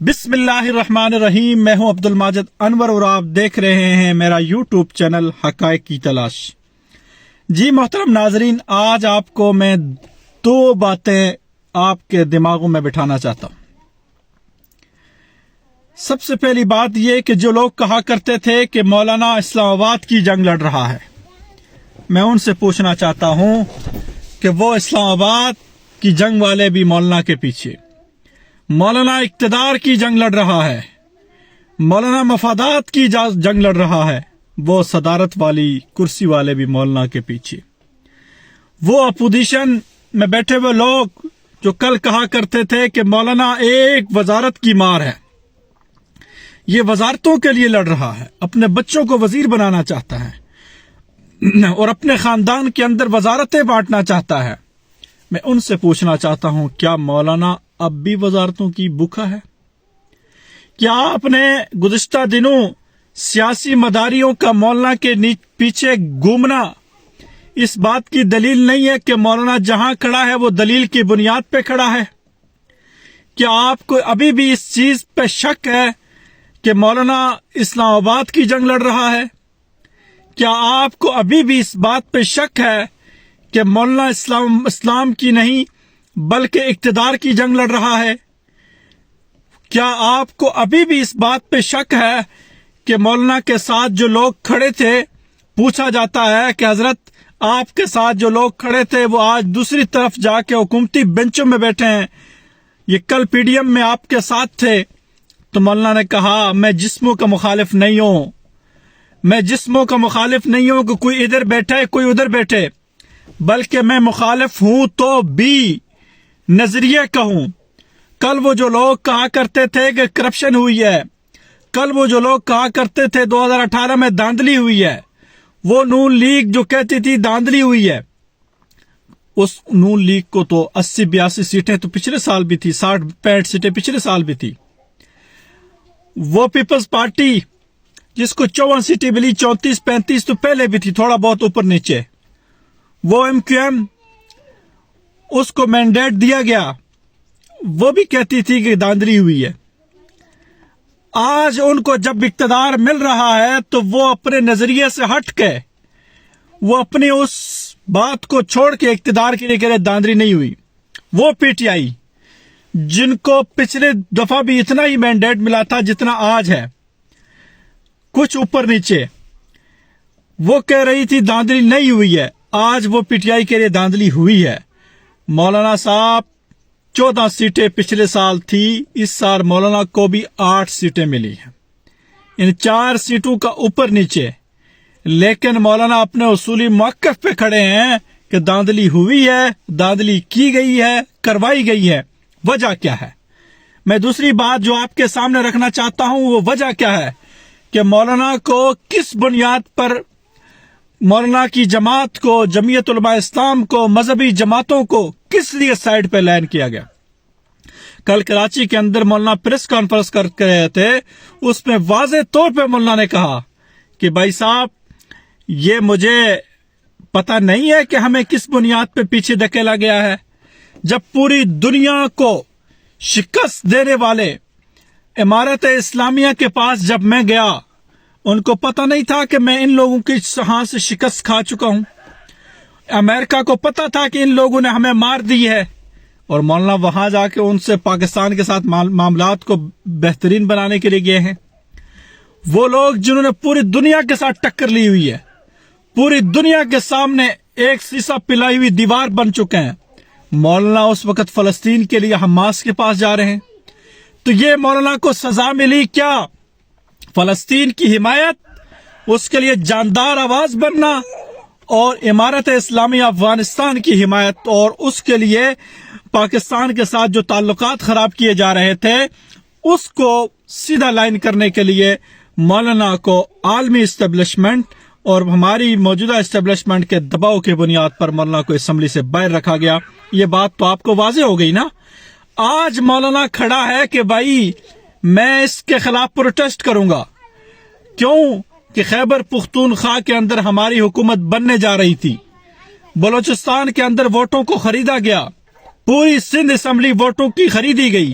بسم اللہ الرحمن الرحیم۔ میں ہوں عبدالماجد انور اور آپ دیکھ رہے ہیں میرا یوٹیوب چینل حقائق کی تلاش۔ جی محترم ناظرین، آج آپ کو میں دو باتیں آپ کے دماغوں میں بٹھانا چاہتا ہوں۔ سب سے پہلی بات یہ کہ جو لوگ کہا کرتے تھے کہ مولانا اسلام آباد کی جنگ لڑ رہا ہے، میں ان سے پوچھنا چاہتا ہوں کہ وہ اسلام آباد کی جنگ والے بھی مولانا کے پیچھے، مولانا اقتدار کی جنگ لڑ رہا ہے، مولانا مفادات کی جنگ لڑ رہا ہے، وہ صدارت والی کرسی والے بھی مولانا کے پیچھے، وہ اپوزیشن میں بیٹھے ہوئے لوگ جو کل کہا کرتے تھے کہ مولانا ایک وزارت کی مار ہے، یہ وزارتوں کے لیے لڑ رہا ہے، اپنے بچوں کو وزیر بنانا چاہتا ہے اور اپنے خاندان کے اندر وزارتیں بانٹنا چاہتا ہے۔ میں ان سے پوچھنا چاہتا ہوں، کیا مولانا اب بھی وزارتوں کی بھوکا ہے؟ کیا آپ نے گزشتہ دنوں سیاسی مداریوں کا مولانا کے پیچھے گھومنا اس بات کی دلیل نہیں ہے کہ مولانا جہاں کھڑا ہے وہ دلیل کی بنیاد پہ کھڑا ہے؟ کیا آپ کو ابھی بھی اس چیز پہ شک ہے کہ مولانا اسلام آباد کی جنگ لڑ رہا ہے؟ کیا آپ کو ابھی بھی اس بات پہ شک ہے کہ مولانا اسلام کی نہیں بلکہ اقتدار کی جنگ لڑ رہا ہے؟ کیا آپ کو ابھی بھی اس بات پہ شک ہے کہ مولانا کے ساتھ جو لوگ کھڑے تھے، پوچھا جاتا ہے کہ حضرت آپ کے ساتھ جو لوگ کھڑے تھے وہ آج دوسری طرف جا کے حکومتی بینچوں میں بیٹھے ہیں، یہ کل پی ڈی ایم میں آپ کے ساتھ تھے؟ تو مولانا نے کہا، میں جسموں کا مخالف نہیں ہوں، میں جسموں کا مخالف نہیں ہوں کہ کوئی ادھر بیٹھے کوئی ادھر بیٹھے، بلکہ میں مخالف ہوں تو بھی نظریے کا ہوں۔ کل وہ جو لوگ کہا کرتے تھے کہ کرپشن ہوئی ہے، کل وہ جو لوگ کہا کرتے تھے 2018 میں دھاندلی ہوئی ہے، وہ نون لیگ جو کہتی تھی دھاندلی ہوئی ہے، اس نون لیگ کو تو 80-82 سیٹیں تو پچھلے سال بھی تھی، 60-65 سیٹیں پچھلے سال بھی تھی۔ وہ پیپلز پارٹی جس کو 54 سیٹیں ملی، 34-35 تو پہلے بھی تھی، تھوڑا بہت اوپر نیچے۔ وہ ایم کیو ایم، اس کو مینڈیٹ دیا گیا، وہ بھی کہتی تھی کہ دھاندلی ہوئی ہے۔ آج ان کو جب اقتدار مل رہا ہے تو وہ اپنے نظریے سے ہٹ کے، وہ اپنی اس بات کو چھوڑ کے اقتدار کے لیے کہہ رہے دھاندلی نہیں ہوئی۔ وہ پی ٹی آئی جن کو پچھلے دفعہ بھی اتنا ہی مینڈیٹ ملا تھا جتنا آج ہے، کچھ اوپر نیچے، وہ کہہ رہی تھی دھاندلی نہیں ہوئی ہے، آج وہ پی ٹی آئی کے لیے دھاندلی ہوئی ہے۔ مولانا صاحب 14 سیٹیں پچھلے سال تھی، اس سال مولانا کو بھی 8 سیٹیں ملی ہیں، ان 4 سیٹوں کا اوپر نیچے، لیکن مولانا اپنے اصولی موقف پہ کھڑے ہیں کہ دھاندلی ہوئی ہے، دھاندلی کی گئی ہے، کروائی گئی ہے۔ وجہ کیا ہے؟ میں دوسری بات جو آپ کے سامنے رکھنا چاہتا ہوں وہ وجہ کیا ہے کہ مولانا کو کس بنیاد پر، مولانا کی جماعت کو، جمعیت علماء اسلام کو، مذہبی جماعتوں کو کس لیے سائڈ پہ لائن کیا گیا؟ کل کراچی کے اندر مولانا پریس کانفرنس کر رہے تھے، اس میں واضح طور پہ مولانا نے کہا کہ بھائی صاحب یہ مجھے پتہ نہیں ہے کہ ہمیں کس بنیاد پہ پیچھے دھکیلا گیا ہے۔ جب پوری دنیا کو شکست دینے والے امارت اسلامیہ کے پاس جب میں گیا، ان کو پتہ نہیں تھا کہ میں ان لوگوں کی ہاں سے شکست کھا چکا ہوں۔ امریکہ کو پتہ تھا کہ ان لوگوں نے ہمیں مار دی ہے، اور مولانا وہاں جا کے ان سے پاکستان کے ساتھ معاملات کو بہترین بنانے کے لیے گئے ہیں۔ وہ لوگ جنہوں نے پوری دنیا کے ساتھ ٹکر لی ہوئی ہے، پوری دنیا کے سامنے ایک سیسا پلائی ہوئی دیوار بن چکے ہیں، مولانا اس وقت فلسطین کے لیے حماس کے پاس جا رہے ہیں۔ تو یہ مولانا کو سزا ملی کیا؟ فلسطین کی حمایت، اس کے لیے جاندار آواز بننا، اور امارت اسلامی افغانستان کی حمایت، اور اس کے لیے پاکستان کے ساتھ جو تعلقات خراب کیے جا رہے تھے اس کو سیدھا لائن کرنے کے لیے مولانا کو عالمی اسٹیبلشمنٹ اور ہماری موجودہ اسٹیبلشمنٹ کے دباؤ کے بنیاد پر مولانا کو اسمبلی سے باہر رکھا گیا۔ یہ بات تو آپ کو واضح ہو گئی نا۔ آج مولانا کھڑا ہے کہ بھائی میں اس کے خلاف پروٹیسٹ کروں گا، کیوں کہ خیبر پختونخوا کے اندر ہماری حکومت بننے جا رہی تھی، بلوچستان کے اندر ووٹوں کو خریدا گیا، پوری سندھ اسمبلی ووٹوں کی خریدی گئی،